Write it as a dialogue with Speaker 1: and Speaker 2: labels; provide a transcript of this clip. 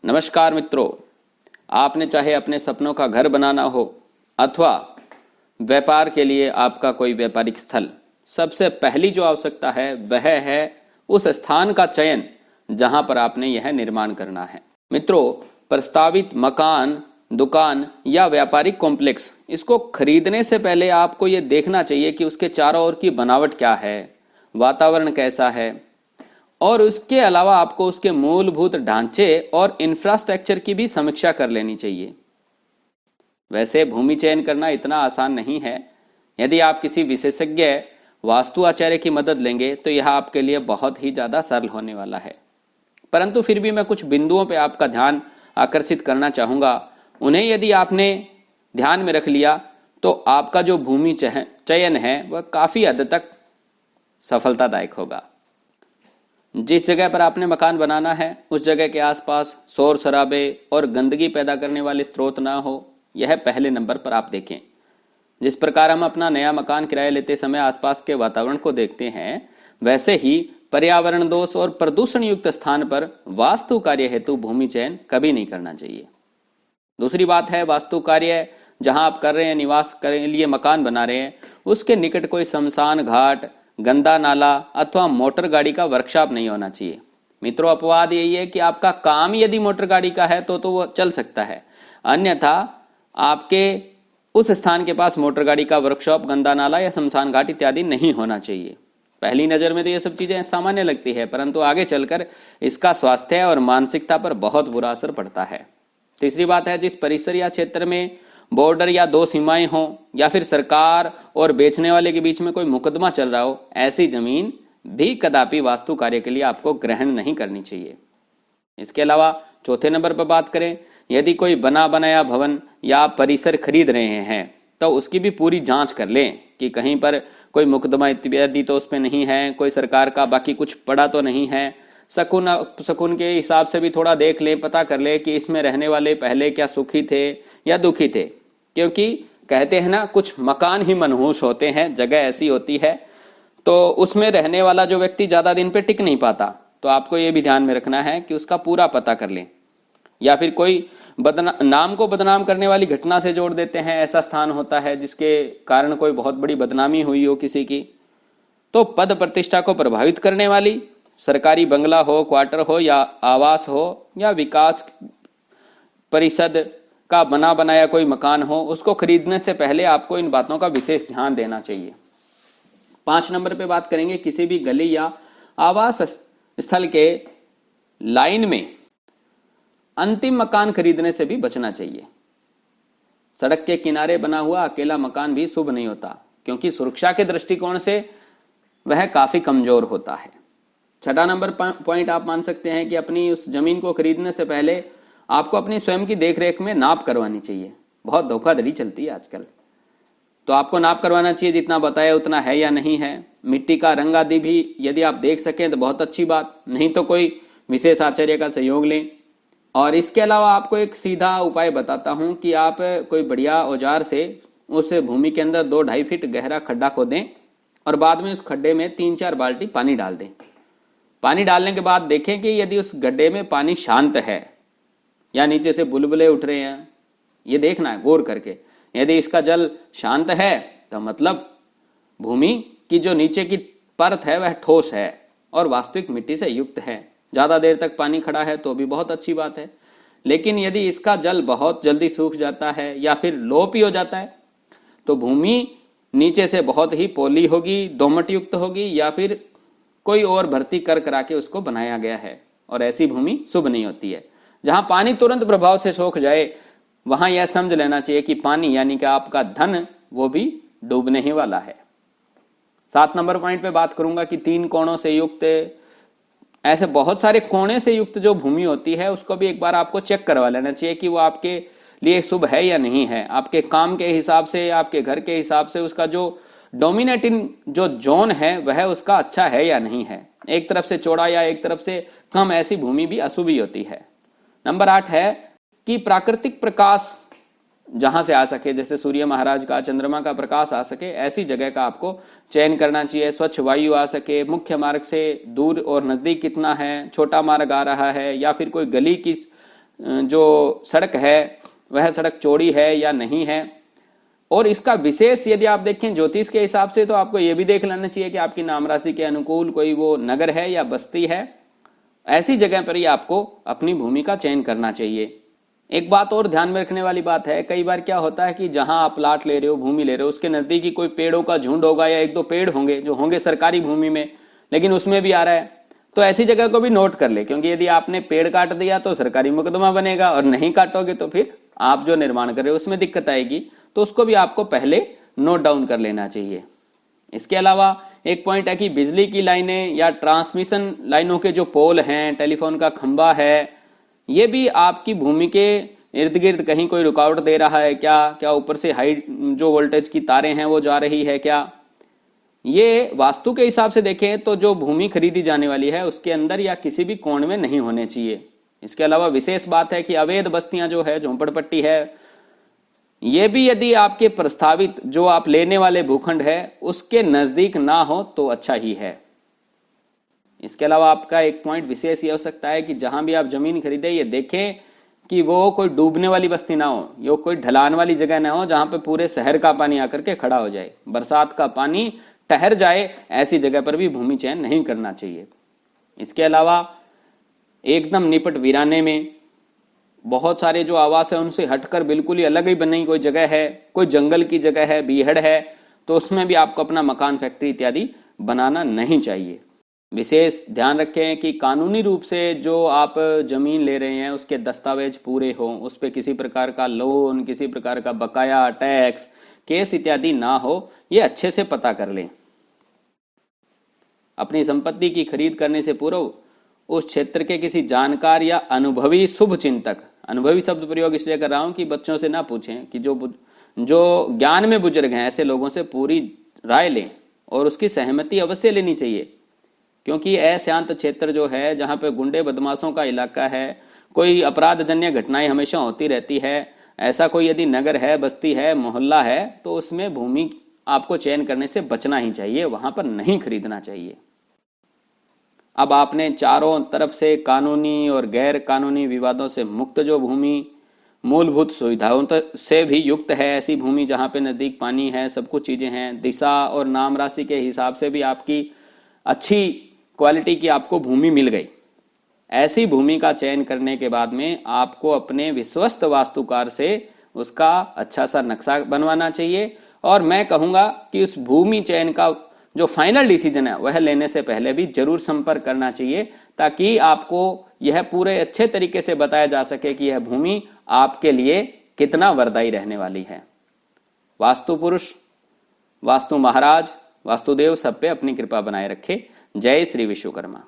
Speaker 1: नमस्कार मित्रों, आपने चाहे अपने सपनों का घर बनाना हो अथवा व्यापार के लिए आपका कोई व्यापारिक स्थल, सबसे पहली जो आवश्यकता है वह है उस स्थान का चयन जहां पर आपने यह निर्माण करना है। मित्रों, प्रस्तावित मकान, दुकान या व्यापारिक कॉम्प्लेक्स, इसको खरीदने से पहले आपको यह देखना चाहिए कि उसके चारों ओर की बनावट क्या है, वातावरण कैसा है, और उसके अलावा आपको उसके मूलभूत ढांचे और इंफ्रास्ट्रक्चर की भी समीक्षा कर लेनी चाहिए। वैसे भूमि चयन करना इतना आसान नहीं है। यदि आप किसी विशेषज्ञ वास्तु आचार्य की मदद लेंगे तो यह आपके लिए बहुत ही ज़्यादा सरल होने वाला है। परंतु फिर भी मैं कुछ बिंदुओं पर आपका ध्यान आकर्षित करना चाहूँगा। उन्हें यदि आपने ध्यान में रख लिया तो आपका जो भूमि चयन है वह काफ़ी हद तक सफलतादायक होगा। जिस जगह पर आपने मकान बनाना है उस जगह के आसपास शोर शराबे और गंदगी पैदा करने वाले स्रोत ना हो, यह पहले नंबर पर आप देखें। जिस प्रकार हम अपना नया मकान किराए लेते समय आसपास के वातावरण को देखते हैं, वैसे ही पर्यावरण दोष और प्रदूषण युक्त स्थान पर वास्तु कार्य हेतु भूमि चयन कभी नहीं करना चाहिए। दूसरी बात है, वास्तु कार्य जहां आप कर रहे हैं, निवास के लिए मकान बना रहे हैं, उसके निकट कोई शमशान घाट, गंदा नाला अथवा मोटर गाड़ी का वर्कशॉप नहीं होना चाहिए। मित्रों, अपवाद यही है कि आपका काम यदि मोटर गाड़ी का है तो वो चल सकता है, अन्यथा आपके उस स्थान के पास मोटर गाड़ी का वर्कशॉप, गंदा नाला या शमशान घाट इत्यादि नहीं होना चाहिए। पहली नज़र में तो ये सब चीज़ें सामान्य लगती है, परंतु आगे चलकर इसका स्वास्थ्य और मानसिकता पर बहुत बुरा असर पड़ता है। तीसरी बात है, जिस परिसर या क्षेत्र में बॉर्डर या दो सीमाएं हों या फिर सरकार और बेचने वाले के बीच में कोई मुकदमा चल रहा हो, ऐसी जमीन भी कदापि वास्तु कार्य के लिए आपको ग्रहण नहीं करनी चाहिए। इसके अलावा चौथे नंबर पर बात करें, यदि कोई बना बनाया भवन या परिसर खरीद रहे हैं तो उसकी भी पूरी जांच कर लें कि कहीं पर कोई मुकदमा इत्यादि तो उस पर नहीं है, कोई सरकार का बाकी कुछ पड़ा तो नहीं है। शकुन के हिसाब से भी थोड़ा देख लें, पता कर ले कि इसमें रहने वाले पहले क्या सुखी थे या दुखी थे, क्योंकि कहते हैं ना, कुछ मकान ही मनहूस होते हैं, जगह ऐसी होती है तो उसमें रहने वाला जो व्यक्ति ज़्यादा दिन पे टिक नहीं पाता। तो आपको ये भी ध्यान में रखना है कि उसका पूरा पता कर लें। या फिर कोई नाम को बदनाम करने वाली घटना से जोड़ देते हैं, ऐसा स्थान होता है जिसके कारण कोई बहुत बड़ी बदनामी हुई हो किसी की, तो पद प्रतिष्ठा को प्रभावित करने वाली सरकारी बंगला हो, क्वार्टर हो या आवास हो या विकास परिषद का बना बनाया कोई मकान हो, उसको खरीदने से पहले आपको इन बातों का विशेष ध्यान देना चाहिए। 5 नंबर पे बात करेंगे, किसी भी गली या आवास स्थल के लाइन में अंतिम मकान खरीदने से भी बचना चाहिए। सड़क के किनारे बना हुआ अकेला मकान भी शुभ नहीं होता, क्योंकि सुरक्षा के दृष्टिकोण से वह काफी कमजोर होता है। 6 नंबर पॉइंट आप मान सकते हैं कि अपनी उस जमीन को खरीदने से पहले आपको अपनी स्वयं की देखरेख में नाप करवानी चाहिए। बहुत धोखाधड़ी चलती है आजकल, तो आपको नाप करवाना चाहिए, जितना बताया उतना है या नहीं है। मिट्टी का रंग आदि भी यदि आप देख सकें तो बहुत अच्छी बात, नहीं तो कोई विशेष आचार्य का सहयोग लें। और इसके अलावा आपको एक सीधा उपाय बताता हूं कि आप कोई बढ़िया औजार से उस भूमि के अंदर 2-2.5 फीट गहरा खड्डा खोदें और बाद में उस खड्डे में 3-4 बाल्टी पानी डाल दें। पानी डालने के बाद देखें कि यदि उस गड्ढे में पानी शांत है या नीचे से बुलबुले उठ रहे हैं, ये देखना है गौर करके। यदि इसका जल शांत है तो मतलब भूमि की जो नीचे की परत है वह ठोस है और वास्तविक मिट्टी से युक्त है। ज़्यादा देर तक पानी खड़ा है तो भी बहुत अच्छी बात है। लेकिन यदि इसका जल बहुत जल्दी सूख जाता है या फिर लोप ही हो जाता है तो भूमि नीचे से बहुत ही पोली होगी, दोमट युक्त होगी, या फिर कोई और भर्ती कर करा के उसको बनाया गया है, और ऐसी भूमि शुभ नहीं होती है। जहां पानी तुरंत प्रभाव से सूख जाए वहां यह समझ लेना चाहिए कि पानी यानी कि आपका धन वो भी डूबने ही वाला है। 7 नंबर पॉइंट पे बात करूंगा कि 3 कोणों से युक्त, ऐसे बहुत सारे कोने से युक्त जो भूमि होती है उसको भी एक बार आपको चेक करवा लेना चाहिए कि वो आपके लिए शुभ है या नहीं है। आपके काम के हिसाब से, आपके घर के हिसाब से उसका जो डोमिनेटिंग जो जोन है वह उसका अच्छा है या नहीं है। एक तरफ से चौड़ा या एक तरफ से कम, ऐसी भूमि भी अशुभ ही होती है। नंबर 8 है कि प्राकृतिक प्रकाश जहां से आ सके, जैसे सूर्य महाराज का, चंद्रमा का प्रकाश आ सके, ऐसी जगह का आपको चयन करना चाहिए। स्वच्छ वायु आ सके, मुख्य मार्ग से दूर और नजदीक कितना है, छोटा मार्ग आ रहा है या फिर कोई गली की जो सड़क है वह सड़क चौड़ी है या नहीं है। और इसका विशेष यदि आप देखें ज्योतिष के हिसाब से तो आपको यह भी देख लेना चाहिए कि आपकी नाम राशि के अनुकूल कोई वो नगर है या बस्ती है। ऐसी जगह पर ही आपको अपनी भूमि का चयन करना चाहिए। एक बात और ध्यान में रखने वाली बात है, कई बार क्या होता है कि जहां आप प्लाट ले रहे हो, भूमि ले रहे हो, उसके नजदीक ही कोई पेड़ों का झुंड होगा या एक दो पेड़ होंगे जो होंगे सरकारी भूमि में, लेकिन उसमें भी आ रहा है। तो ऐसी जगह को भी नोट कर ले, क्योंकि यदि आपने पेड़ काट दिया तो सरकारी मुकदमा बनेगा, और नहीं काटोगे तो फिर आप जो निर्माण कर रहे हो उसमें दिक्कत आएगी। तो उसको भी आपको पहले नोट डाउन कर लेना चाहिए। इसके अलावा एक पॉइंट है कि बिजली की लाइनें या ट्रांसमिशन लाइनों के जो पोल हैं, टेलीफोन का खंबा है, ये भी आपकी भूमि के इर्द गिर्द कहीं कोई रुकावट दे रहा है क्या ऊपर से हाई जो वोल्टेज की तारें हैं वो जा रही है क्या। ये वास्तु के हिसाब से देखें तो जो भूमि खरीदी जाने वाली है उसके अंदर या किसी भी कोण में नहीं होने चाहिए। इसके अलावा विशेष बात है कि अवैध बस्तियां जो है, झोंपड़पट्टी है, ये भी यदि आपके प्रस्तावित जो आप लेने वाले भूखंड है उसके नजदीक ना हो तो अच्छा ही है। इसके अलावा आपका एक पॉइंट विशेष ये हो सकता है कि जहां भी आप जमीन खरीदे ये देखें कि वो कोई डूबने वाली बस्ती ना हो, ये कोई ढलान वाली जगह ना हो जहां पे पूरे शहर का पानी आकर के खड़ा हो जाए, बरसात का पानी ठहर जाए, ऐसी जगह पर भी भूमि चयन नहीं करना चाहिए। इसके अलावा एकदम निपट वीराने में बहुत सारे जो आवास है उनसे हटकर बिल्कुल ही अलग ही बनी कोई जगह है, कोई जंगल की जगह है, बीहड़ है, तो उसमें भी आपको अपना मकान, फैक्ट्री इत्यादि बनाना नहीं चाहिए। विशेष ध्यान रखें कि कानूनी रूप से जो आप जमीन ले रहे हैं उसके दस्तावेज पूरे हों, उस पर किसी प्रकार का लोन, किसी प्रकार का बकाया, टैक्स, केस इत्यादि ना हो, ये अच्छे से पता कर लें। अपनी संपत्ति की खरीद करने से पूर्व उस क्षेत्र के किसी जानकार या अनुभवी शुभ चिंतक, अनुभवी शब्द प्रयोग इसलिए कर रहा हूं कि बच्चों से ना पूछें, कि जो ज्ञान में बुजुर्ग हैं ऐसे लोगों से पूरी राय लें और उसकी सहमति अवश्य लेनी चाहिए। क्योंकि अशांत क्षेत्र जो है, जहां पे गुंडे बदमाशों का इलाका है, कोई अपराधजन्य घटनाएं हमेशा होती रहती है, ऐसा कोई यदि नगर है, बस्ती है, मोहल्ला है, तो उसमें भूमि आपको चयन करने से बचना ही चाहिए, वहां पर नहीं खरीदना चाहिए। अब आपने चारों तरफ से कानूनी और गैर कानूनी विवादों से मुक्त जो भूमि मूलभूत सुविधाओं से भी युक्त है, ऐसी भूमि जहां पे नजदीक पानी है, सब कुछ चीजें हैं, दिशा और नाम राशि के हिसाब से भी आपकी अच्छी क्वालिटी की आपको भूमि मिल गई, ऐसी भूमि का चयन करने के बाद में आपको अपने विश्वस्त वास्तुकार से उसका अच्छा सा नक्शा बनवाना चाहिए। और मैं कहूंगा कि उस भूमि चयन का जो फाइनल डिसीजन है वह लेने से पहले भी जरूर संपर्क करना चाहिए, ताकि आपको यह पूरे अच्छे तरीके से बताया जा सके कि यह भूमि आपके लिए कितना वरदायी रहने वाली है। वास्तु पुरुष, वास्तु महाराज, वास्तुदेव सब पे अपनी कृपा बनाए रखे। जय श्री विश्वकर्मा।